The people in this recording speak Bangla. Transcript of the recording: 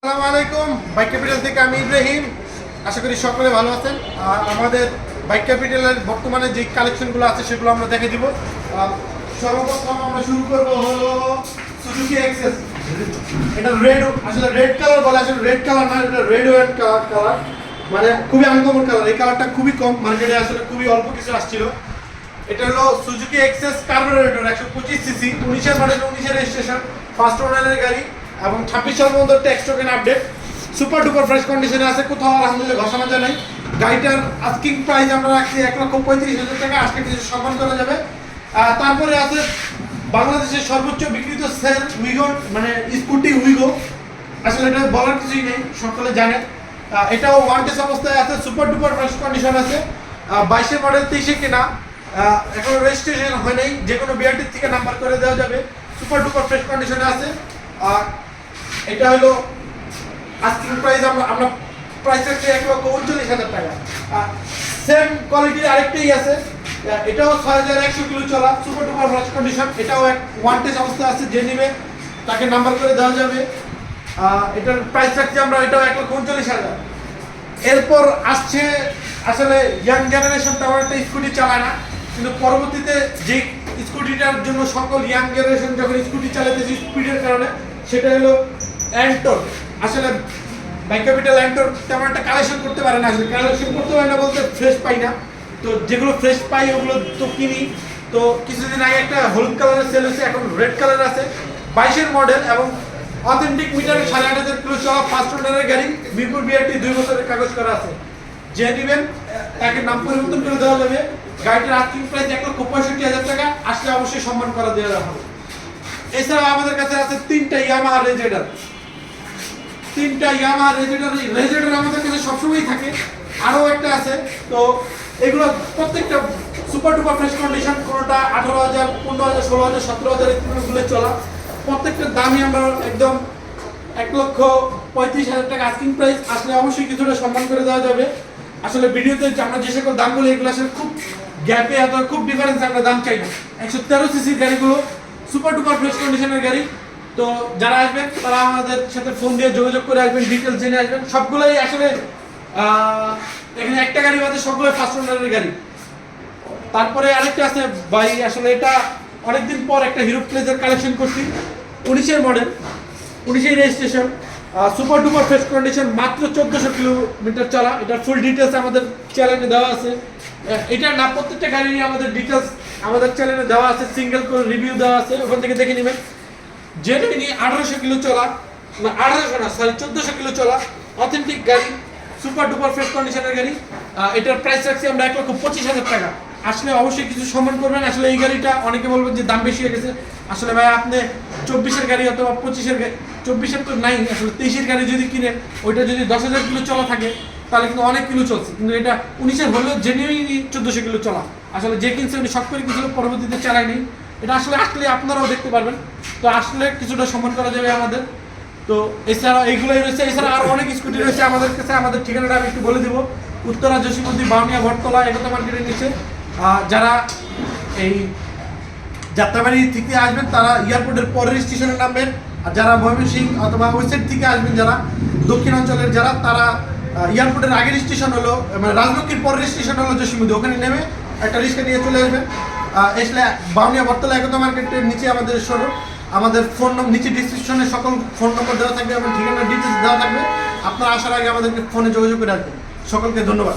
আসসালামু আলাইকুম। বাইক ক্যাপিটাল থেকে আমি ইব্রাহিম। আশা করি সকলে ভালো আছেন। আর আমাদের বাইক ক্যাপিটালের বর্তমানে যে কালেকশনগুলো আছে সেগুলো আমরা দেখে দিব। সর্বপ্রথম আমরা শুরু করবো হলো সুজুকি এক্সেস। এটা রেড, আসলে রেড কালার বলে, আসলে রেড কালার না, এটা রেড ওয়েন্ট কালার, মানে খুবই আনকমন কালার। এই কালারটা খুবই কম মার্কেটে, আসলে খুবই অল্প কিছু আসছিল। এটা হলো সুজুকি এক্সেস কার্বোরেটর 125 সিসি, 19-এর মডেল, 19-এর রেজিস্ট্রেশন, ফার্স্ট ওনারের গাড়ি এবং 26 সাল পর্যন্ত tax token update, super duper fresh কন্ডিশনে আছে, কোথাও আলহামদুলিল্লাহ ঘষা মাজা নেই। গাড়িটার আস্কিং প্রাইস আমরা রাখছি 1,35,000 টাকা, আসলে কিছু সম্মান করা যাবে। তারপরে আছে বাংলাদেশের সর্বোচ্চ বিক্রিত সেল উইগো, মানে স্কুটি উইগো, আসলে এটা বলার কিছুই নেই, সকলে জানে। এটাও ওয়ান টেস্ট অবস্থায় আছে, সুপার ডুপার ফ্রেশ কন্ডিশন আছে, 22-এর মডেল, 23-এ কেনা, এখনো রেজিস্ট্রেশন হয় নাই, যে কোনো বিআরটির থেকে নাম্বার করে দেওয়া যাবে, সুপার ডুপার ফ্রেশ কন্ডিশনে আছে। আর এটা হলো আস্কিং প্রাইস, আমরা প্রাইস রাখছি 1,39,000 টাকা। সেম কোয়ালিটির আরেকটাই আছে, এটাও 6,100 কিলো চলা, সুপার ডুপার ফ্রেশ কন্ডিশন, এটাও ওয়ান টেস্ট অবস্থায় আছে, যে নেবে তাকে নাম্বার করে দেওয়া যাবে। এটার প্রাইস রাখছি আমরা, এটাও 1,39,000। এরপর আসছে, আসলে ইয়াং জেনারেশন তেমন একটা স্কুটি চালায় না, কিন্তু পরবর্তীতে যে স্কুটিটার জন্য সকল ইয়াং জেনারেশন যখন স্কুটি চালাতেছে স্পিডের কারণে, সেটা হলো অ্যান্টর। আসলে বাইক ক্যাপিটাল অ্যান্টর তেমন একটা কালেকশন করতে পারে না, আসলে কালেকশন করতে পারে না বলতে ফ্রেশ পাই না, তো যেগুলো ফ্রেশ পাই ওগুলো তো কিনি। তো কিছুদিন আগে একটা হলুদ কালারের সেল হয়েছে, এখন রেড কালার আছে, 22-এর মডেল এবং অথেন্টিক মিটারে 8,500 কিলো চলা, ফার্স্ট ওনারের গাড়ি, মিরপুর বিআরটি 2 বছরের কাগজ করা আছে। যে নেবেন তাকে নাম পরিবর্তন করে দেওয়া যাবে। গাড়িটার আস্কিং প্রাইস 1,65,000 টাকা, আসলে অবশ্যই সম্মান করা দেওয়া হবে। এছাড়া আমাদের কাছে আছে 3টা ইয়ামাহা রেজেডার। 3টা ইয়ামাহা রেজেডার আমাদের কাছে সবসময়ই থাকে। আরও একটা আছে, তো এগুলো প্রত্যেকটা সুপার ডুপার ফ্রেশ কন্ডিশন, কোনোটা 18,000, 15,000, 16,000, 17,000 এগুলো চলা। প্রত্যেকটার দামই আমরা একদম 1,35,000 টাকা আস্কিং প্রাইস, আসলে অবশ্যই কিছুটা সম্মান করে দেওয়া যাবে। আসলে ভিডিওতে আমরা যে সকল দাম বলি এগুলো আসলে খুব গ্যাপে, এত খুব ডিফারেন্স আমরা দাম চাই না। 113 সিসির গাড়িগুলো, সুপার ডুপার ফ্রেশ কন্ডিশনের গাড়ি। তো যারা আসবেন তারা আমাদের সাথে ফোন দিয়ে যোগাযোগ করে আসবেন, ডিটেলস জেনে আসবেন। সবগুলোই আসলে এখানে একটা গাড়ি বাদে সবগুলো ফার্স্ট ওনারের গাড়ি। তারপরে আরেকটা আছে ভাই, আসলে এটা অনেকদিন পর একটা হিরো প্লেজার কালেকশন করছি, 19-এর মডেল, 19-এর registration, super duper fresh condition, মাত্র 1400 কিলোমিটার চলা। এটার ফুল ডিটেলস আমাদের চ্যানেলে দেওয়া আছে। এটার না প্রত্যেকটা গাড়ি আমাদের ডিটেলস আমাদের চ্যানেলে দেওয়া আছে, সিঙ্গেল করে রিভিউ দেওয়া আছে, ওখান থেকে দেখে নেবেন। যেটা নিয়ে 1800 কিলো চলা, না 1800 না, সরি 1400 কিলো চলা, অথেন্টিক গাড়ি, সুপার ডুপার ফ্রেশ কন্ডিশনের গাড়ি। এটার প্রাইস রাখছি আমরা 1,25,000 টাকা, আসলে অবশ্যই কিছু সম্মান করবেন। আসলে এই গাড়িটা অনেকে বলবেন যে দাম বেশি হয়ে গেছে, আসলে ভাই আপনি 24-এর গাড়ি অথবা 25-এর গাড়ি, 24-এর তো নাই, আসলে 23-এর গাড়ি যদি কিনে ওইটা যদি 10,000 কিলো চলা থাকে তাহলে কিন্তু অনেক কিলো চলছে, কিন্তু এটা 19-এর হলেও জেনুইনলি 1400 কিলো চলা। আসলে যে কিনছে উনি শখ করে কিছু পরবর্তীতে চালায় নেই, এটা আসলে আসলে আপনারাও দেখতে পারবেন। তো আসলে কিছুটা সম্মান করা যাবে আমাদের। তো এছাড়া এইগুলোই রয়েছে, এছাড়া আরও অনেক স্কুটি রয়েছে আমাদের কাছে। আমাদের ঠিকানাটা আমি একটু বলে দেবো, উত্তরা জসীমুদ্দি, বাউনিয়া, ভটতলা, একতা মার্কেটের নিচে। যারা এই যাত্রাবাড়ি থেকে আসবেন তারা এয়ারপোর্টের পরের স্টেশনে নামবেন, আর যারা ময়মনসিংহ অথবা ওই সাইড থেকে আসবেন, যারা দক্ষিণাঞ্চলের যারা, তারা এয়ারপোর্টের আগের স্টেশন হলো, মানে রাজলক্ষ্মীর পরের স্টেশন হলো জসীমুদ্দি, ওখানে নেমে একটা রিক্সা নিয়ে চলে আসবেন। এসলে বাউনিয়া, ভটতলা, একতা মার্কেটের নিচে আমাদের শোরুম। আমাদের ফোন নম্বর নিচে ডিসক্রিপশনে সকল ফোন নম্বর দেওয়া থাকবে এবং ঠিকানার ডিটেলস দেওয়া থাকবে। আপনারা আসার আগে আমাদেরকে ফোনে যোগাযোগ করে আসবেন। সকলকে ধন্যবাদ।